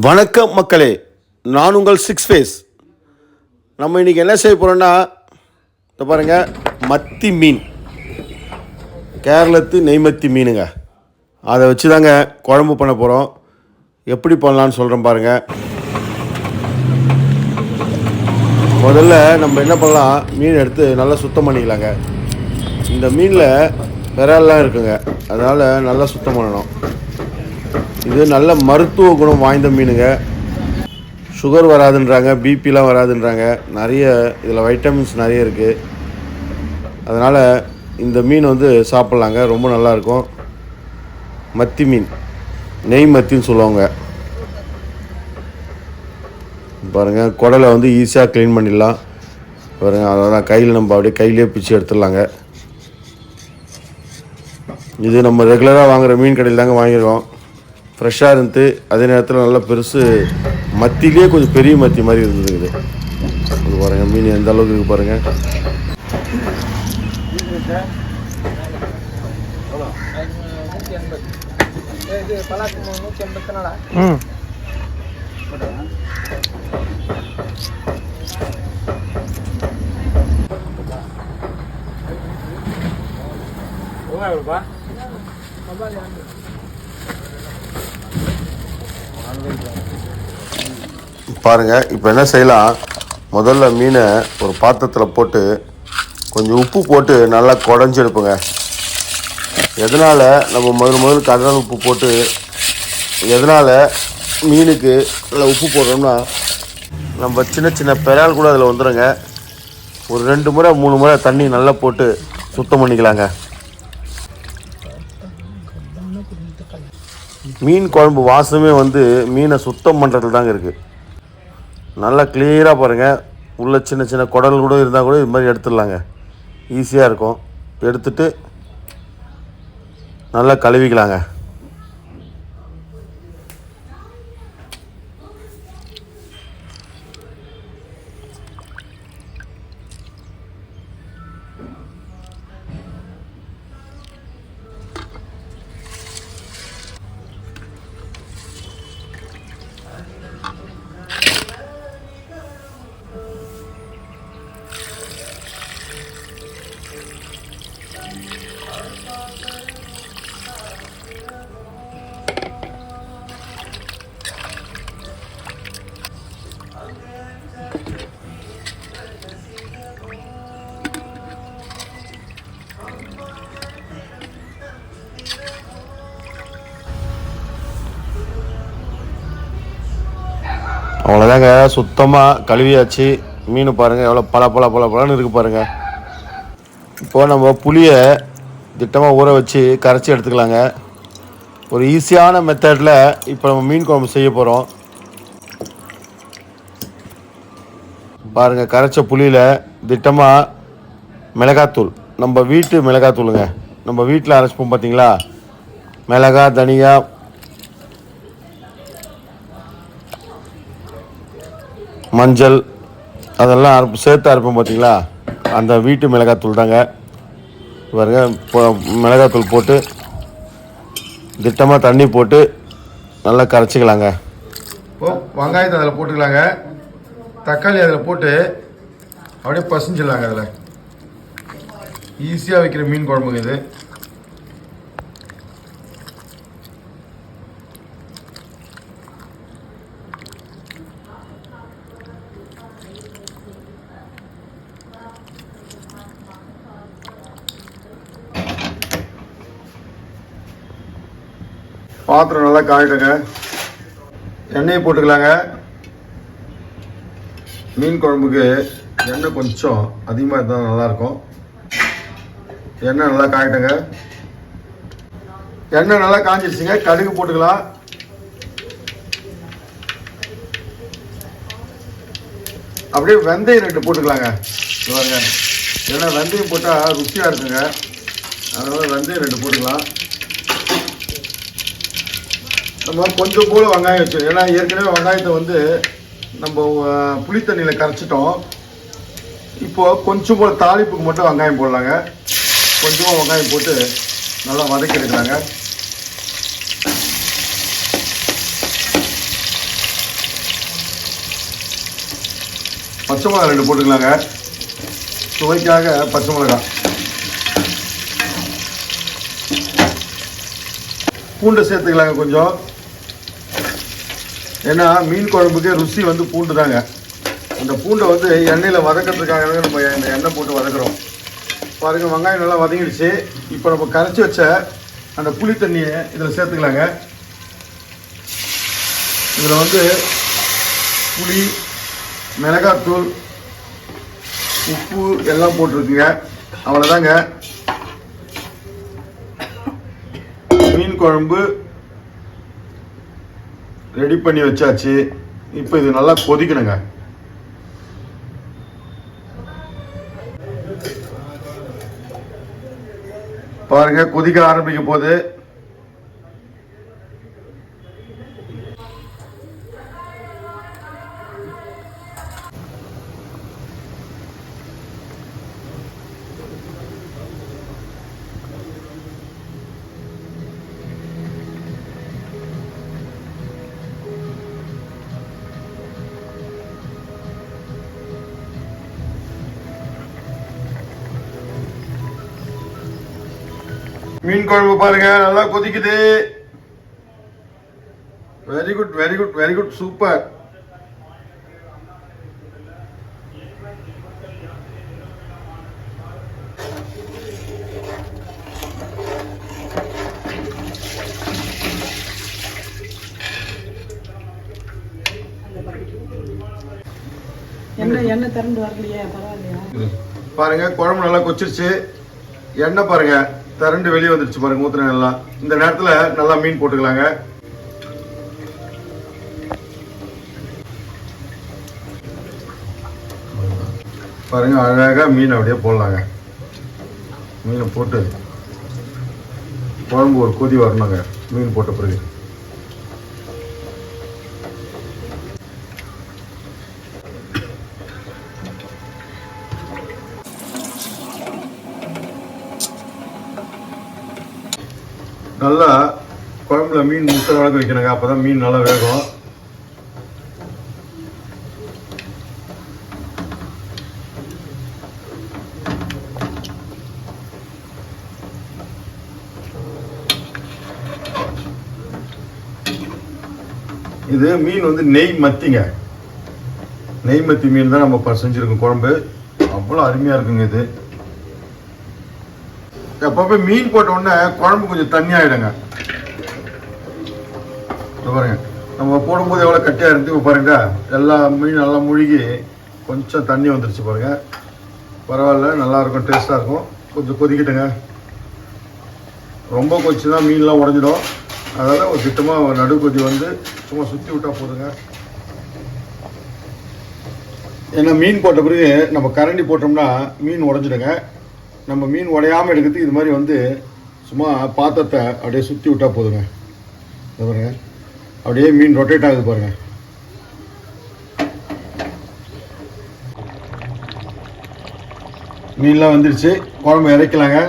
வணக்கம் மக்களே, நான் உங்கள் சிக்ஸ் ஃபேஸ். நம்ம இன்றைக்கி என்ன செய்ய போகிறோன்னா, இதை பாருங்கள், மத்தி மீன், கேரளத்து நெய்மத்தி மீனுங்க. அதை வச்சு தாங்க குழம்பு பண்ண போகிறோம். எப்படி பண்ணலான்னு சொல்கிறேன் பாருங்கள். முதல்ல நம்ம என்ன பண்ணலாம், மீன் எடுத்து நல்லா சுத்தம் பண்ணிக்கலாங்க. இந்த மீனில் விரல்லாம் இருக்குங்க, அதனால் நல்லா சுத்தம் பண்ணணும். இது நல்ல மருத்துவ குணம் வாய்ந்த மீனுங்க. சுகர் வராதுன்றாங்க, பிபிலாம் வராதுன்றாங்க. நிறைய இதில் வைட்டமின்ஸ் நிறைய இருக்குது. அதனால் இந்த மீன் சாப்பிட்லாங்க, ரொம்ப நல்லாயிருக்கும். மத்தி மீன், நெய் மத்தின்னு சொல்லுவாங்க. பாருங்கள், குடலை ஈஸியாக க்ளீன் பண்ணிடலாம். பாருங்கள், அதான் கையில் நம்ம அப்படியே கையிலே பிச்சு எடுத்துடலாங்க. இது நம்ம ரெகுலராக வாங்குகிற மீன் கடையில் தாங்க வாங்கியிருக்கோம். ஃப்ரெஷ்ஷாக இருந்து, அதே நேரத்தில் நல்லா பெருசு, மத்திலே கொஞ்சம் பெரிய மத்தி மாதிரி இருந்தது. இது பாருங்கள், மீன் எந்த அளவுக்கு இருக்குது பாருங்கள். பாருங்கள், இப்போ என்ன செய்யலாம், முதல்ல மீனை ஒரு பாத்திரத்தில் போட்டு கொஞ்சம் உப்பு போட்டு நல்லா குடஞ்சி எடுப்புங்க. எதனால் நம்ம முதல்ல கடல் உப்பு போட்டு, எதனால் மீனுக்கு நல்லா உப்பு போடுறோம்னா, நம்ம சின்ன சின்ன பெறால் கூட அதில் வந்துடுங்க. ஒரு 2 முறை 3 முறை தண்ணி நல்லா போட்டு சுத்தம் பண்ணிக்கலாங்க. மீன் குழம்பு வாசமே மீனை சுத்தம் பண்ணுறதுல தாங்க இருக்குது. நல்லா கிளியராக பாருங்கள், உள்ள சின்ன சின்ன குடல் கூட இருந்தால் கூட இது மாதிரி எடுத்துடலாங்க. ஈஸியாக இருக்கும். எடுத்துட்டு நல்லா கழுவிக்கலாங்க. அவ்வளோதாங்க, சுத்தமாக கழுவியாச்சு. மீன் பாருங்கள் எவ்வளோ பழன்னு இருக்குது பாருங்கள். இப்போது நம்ம புளியை திட்டமாக ஊற வச்சு கரைச்சி எடுத்துக்கலாங்க. ஒரு ஈஸியான மெத்தடில் இப்போ நம்ம மீன் குழம்பு செய்ய போகிறோம். பாருங்கள், கரைச்ச புளியில் திட்டமாக மிளகாத்தூள், நம்ம வீட்டு மிளகாத்தூளுங்க, நம்ம வீட்டில் அரைச்சிப்போம் பார்த்தீங்களா, மிளகா, தனியா, மஞ்சள், அதெல்லாம் சேர்த்து அரைப்போம் பார்த்தீங்களா, அந்த வீட்டு மிளகாத்தூள் தாங்க. பாருங்க, இப்போ மிளகாத்தூள் போட்டு திட்டமாக தண்ணி போட்டு நல்லா கரைச்சிக்கலாங்க. இப்போ வெங்காயத்தை அதில் போட்டுக்கலாங்க. தக்காளி அதில் போட்டு அப்படியே பசிஞ்சிடலாங்க. அதில் ஈஸியாக வைக்கிற மீன் குழம்புங்க இது. பாத்திரம் நல்லா காயிட்டுங்க. எண்ணெயை போட்டுக்கலாங்க. மீன் குழம்புக்கு எண்ணெய் கொஞ்சம் அதிகமாக இருந்தால் நல்லாயிருக்கும். எண்ணெய் நல்லா காயிட்டுங்க. எண்ணெய் நல்லா காஞ்சிடுச்சுங்க. கடுகு போட்டுக்கலாம். அப்படியே வெந்தயம் 2 போட்டுக்கலாங்க. பாருங்க, ஏன்னா வெந்தயம் போட்டால் ருசியாக இருக்குங்க, அதனால் வெந்தயம் 2 போட்டுக்கலாம். நம்ம கொஞ்சம் போல் வெங்காயம் வச்சு, ஏன்னா ஏற்கனவே வெங்காயத்தை நம்ம புளித்தண்ணியில் கரைச்சிட்டோம். இப்போது கொஞ்சம் போல் தாளிப்புக்கு மட்டும் வெங்காயம் போடலாங்க. கொஞ்சமாக வெங்காயம் போட்டு நல்லா வதக்கி எடுக்கலாங்க. பச்சை மிளகா 2 போட்டுக்கலாங்க. சுவைக்காக பச்சை மிளகா. பூண்டை சேர்த்துக்கலாங்க கொஞ்சம். ஏன்னா மீன் குழம்புக்கு ருசி வந்து பூண்டு தாங்க. அந்த பூண்டை வந்து எண்ணெயில் வதக்கிறதுக்காக நம்ம இந்த எண்ணெய் போட்டு வதக்குறோம். பாருங்கள், வெங்காயம் நல்லா வதங்கிடுச்சு. இப்போ நம்ம கரைச்சி வச்ச அந்த புளி தண்ணியை இதில் சேர்த்துக்கலாங்க. இதில் வந்து புளி, மிளகாத்தூள், உப்பு எல்லாம் போட்டிருக்குங்க. அவ்வளோதாங்க, மீன் குழம்பு ரெடி பண்ணி வச்சாச்சு. இப்போ இது நல்லா கொதிக்கணுங்க. பாருங்க, கொதிக்க ஆரம்பிக்க போகுது. மீன் குழம்பு பாருங்க, நல்லா கொதிக்குது. Very good, very good, very good, super. எண்ணெய் திறந்து வரலையே, பரவாயில்லையா? பாருங்க, குழம்பு நல்லா கொச்சிருச்சு. எண்ணெய் பாருங்க திரண்டு வெளியே வந்துருச்சு பாருங்க, ஊத்துன நல்லா. இந்த நேரத்தில் நல்லா மீன் போட்டுக்கலாங்க. பாருங்க, அழகாக மீன் அப்படியே போடலாங்க. மீனை போட்டு குழம்பு ஒரு கொதி வரணுங்க. மீன் போட்ட பிறகு நல்லா குழம்புல மீன் முட்டை வளர்க்க வைக்கணுங்க. அப்போதான் மீன் நல்லா வேகும். இது மீன் வந்து நெய் மத்திங்க. நெய் மத்தி மீன் தான் நம்ம செஞ்சுருக்கோம். குழம்பு அவ்வளோ அருமையாக இருக்குங்க. இது எப்பவுமே மீன் போட்ட உடனே குழம்பு கொஞ்சம் தண்ணி ஆகிடுங்க. பாருங்க, நம்ம போடும்போது எவ்வளோ கட்டியாக இருந்து பாருங்க, எல்லா மீன் நல்லா முழுகி கொஞ்சம் தண்ணி வந்துருச்சு பாருங்க. பரவாயில்ல, நல்லாயிருக்கும், டேஸ்ட்டாக இருக்கும். கொஞ்சம் கொதிக்கிட்டுங்க. ரொம்ப கொதிச்சு தான் மீன்லாம் உடஞ்சிடும். அதனால் ஒரு திட்டமாக நடு கொதி வந்து சும்மா சுற்றி விட்டால் போதுங்க. ஏன்னா மீன் போட்ட பிறகு நம்ம கரண்டி போட்டோம்னா மீன் உடஞ்சிடுங்க. நம்ம மீன் உடையாமல் எடுக்கிறதுக்கு இது மாதிரி வந்து சும்மா பாத்திரத்தை அப்படியே சுற்றி விட்டால் போதுங்க. பாருங்க, அப்படியே மீன் ரொட்டேட் ஆகுது பாருங்க. மீன்லாம் வந்துடுச்சு. குழம்பு இறக்கலாங்க.